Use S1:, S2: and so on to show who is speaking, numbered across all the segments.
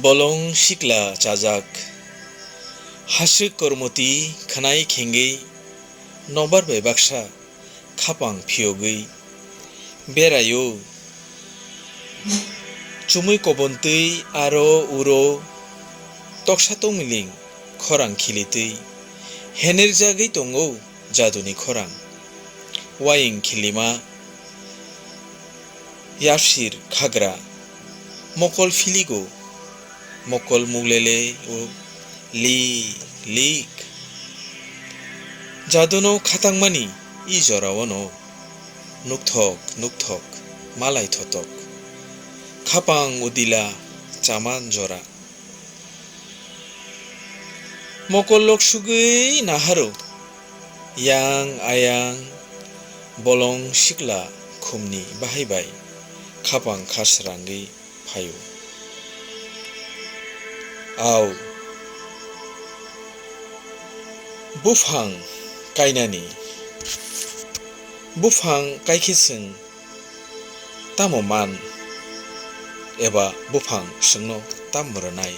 S1: Bolong sikla chajak hasuk kormoti khanai khengei nobar bai baksa khapang phiogei berayo chumui kobontui aro uro toksa tongmiling khorang khilitui henerjagui tongo jaduni khorang waing khilima yasir khagra mokol filigo mokol muglele o lik jadono khatangmani I jorawono nukthok malai thotok khapang udila chaman jora mokol lok sugui naharo yang ayang bolong sikla khumni bahaibai khapang khasrangi phayo aw bufang kainani bufang kaikhising tamoman eba bufang singno tamranai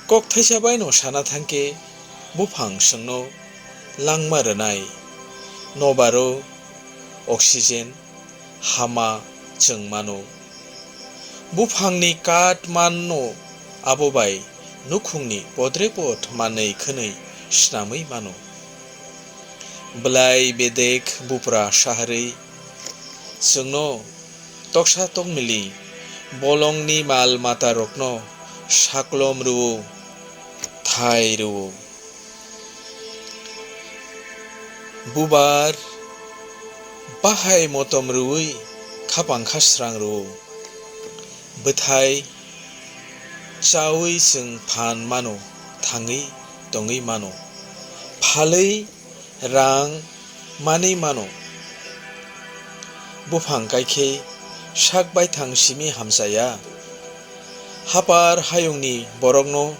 S1: kok thaisabai no sana thangke bufang singno langmaranai nobaro oxygen hama chengmano bufangni kat manno abobai nukhungni podrepot manei khonei snamui mano blai bedek bupra shahrei sungno toksa tongmili bolongni mal mata rokno saklom ruo thai ruo bubar bahai motom ruoi khapang khasrang ruo bethai chawi sing phan mano thangi tongi mano phalei rang mani mano bufang kaikhe sakbai thang simi hamsaya hapar hayungni borokno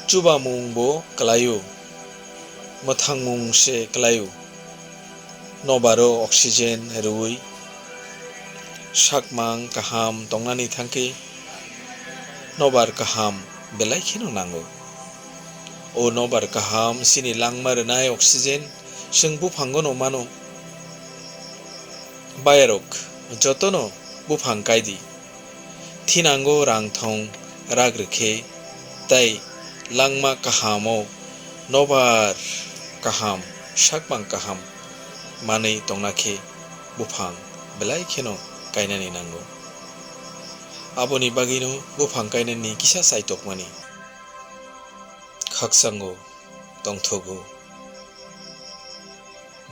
S1: chubamung bo klayo mothangmung se klayo nobaro oxygen ruoi sakmang kaham tongnani thangke nobar kaham belai kheno nango o nobar kaham sini langmarnai oxygen sing bufang no mano bayarok jotono bufang kaidi thinango rangthong ragrikhe tai langma kahamo nobar kaham sakmang kaham manei tongnakhe bufang belai kheno kainani nango aboni bagino bufang kainani kisa saitokmani khaksango tongthogo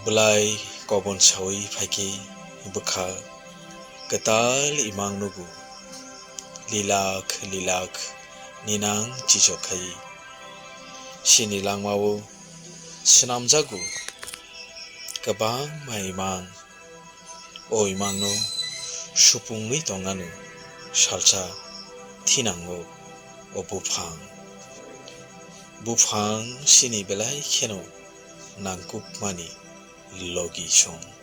S1: blai kobon sawi phaiki bukha ketal imang nugu lilak ninang chijokhai sini langmao snamjagu kebang maimang o imangno supungni tongano salsa thinango o bufang sini belai kheno nangkup mani logi song